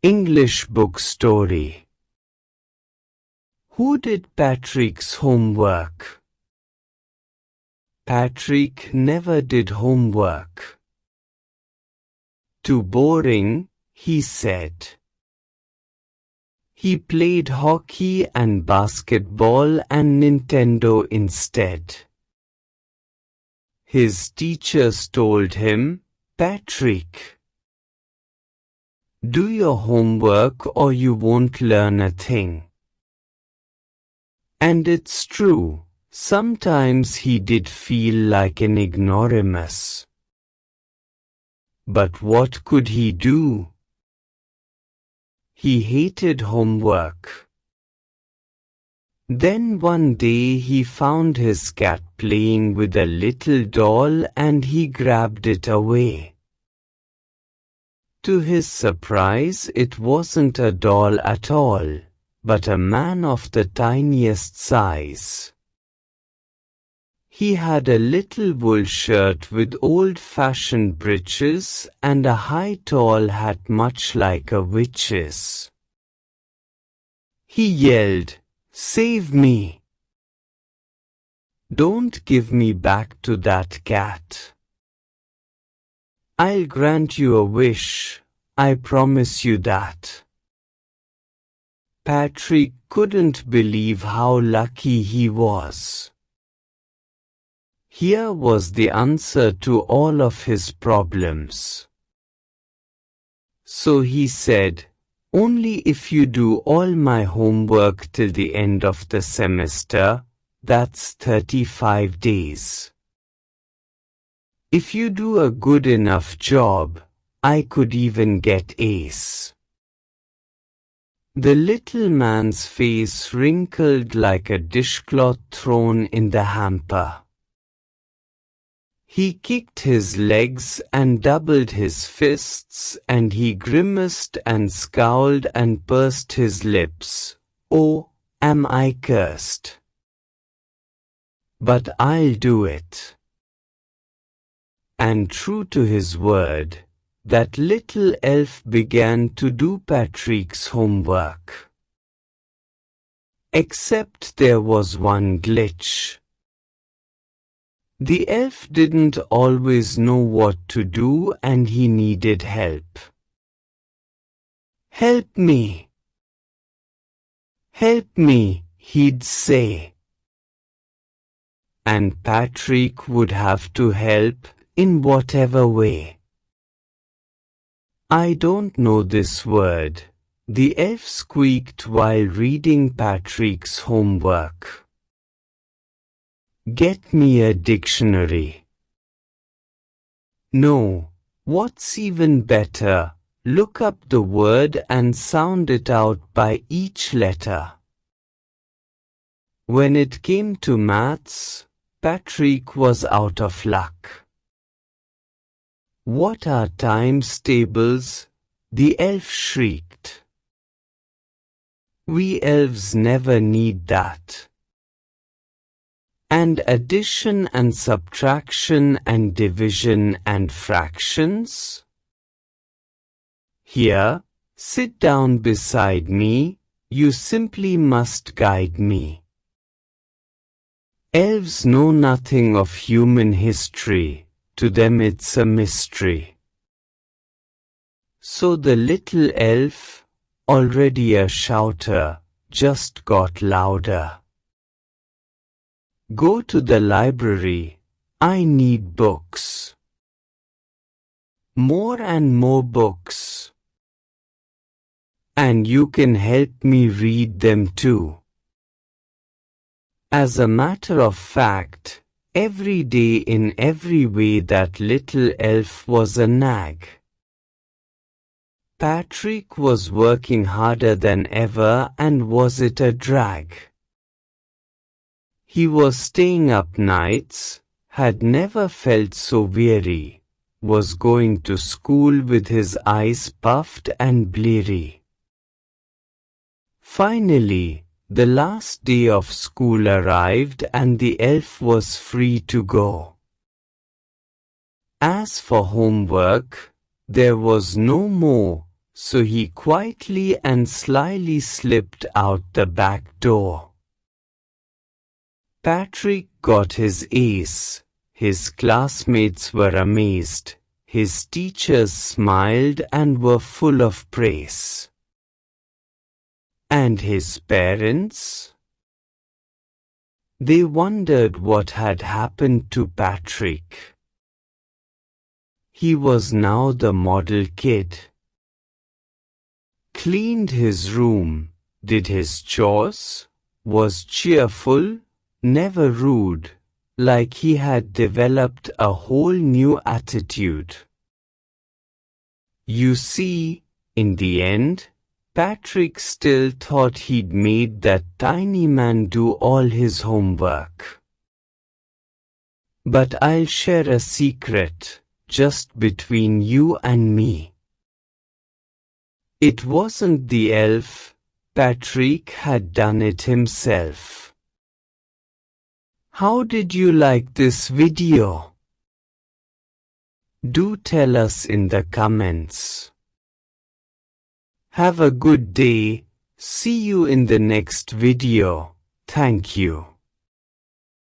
English book story. Who did Patrick's homework? Patrick never did homework. Too boring, he said. He played hockey and basketball and Nintendo instead. His teachers told him, "Patrick, do your homework or you won't learn a thing." And it's true, sometimes he did feel like an ignoramus. But what could he do? He hated homework. Then one day he found his cat playing with a little doll and he grabbed it away. To his surprise, it wasn't a doll at all, but a man of the tiniest size. He had a little wool shirt with old-fashioned breeches and a high tall hat much like a witch's. He yelled, "Save me! Don't give me back to that cat. I'll grant you a wish, I promise you that." Patrick couldn't believe how lucky he was. Here was the answer to all of his problems. So he said, "Only if you do all my homework till the end of the semester, that's 35 days. If you do a good enough job, I could even get Ace." The little man's face wrinkled like a dishcloth thrown in the hamper. He kicked his legs and doubled his fists and he grimaced and scowled and pursed his lips. "Oh, am I cursed? But I'll do it." And true to his word, that little elf began to do Patrick's homework. Except there was one glitch. The elf didn't always know what to do and he needed help. "Help me! Help me!" he'd say. And Patrick would have to help in whatever way. "I don't know this word," the elf squeaked while reading Patrick's homework. "Get me a dictionary." "No, what's even better, look up the word and sound it out by each letter." When it came to maths, Patrick was out of luck. "What are times tables?" the elf shrieked. "We elves never need that. And addition and subtraction and division and fractions? Here, sit down beside me, you simply must guide me." Elves know nothing of human history, to them it's a mystery. So the little elf, already a shouter, just got louder. "Go to the library, I need books. More and more books. And you can help me read them too." As a matter of fact, every day in every way that little elf was a nag. Patrick was working harder than ever and was it a drag? He was staying up nights, had never felt so weary, was going to school with his eyes puffed and bleary. Finally, the last day of school arrived and the elf was free to go. As for homework, there was no more, so he quietly and slyly slipped out the back door. Patrick got his ace. His classmates were amazed. His teachers smiled and were full of praise. And his parents? They wondered what had happened to Patrick. He was now the model kid. Cleaned his room, did his chores, was cheerful, never rude, like he had developed a whole new attitude. You see, in the end, Patrick still thought he'd made that tiny man do all his homework. But I'll share a secret, just between you and me. It wasn't the elf, Patrick had done it himself. How did you like this video? Do tell us in the comments. Have a good day. See you in the next video. Thank you.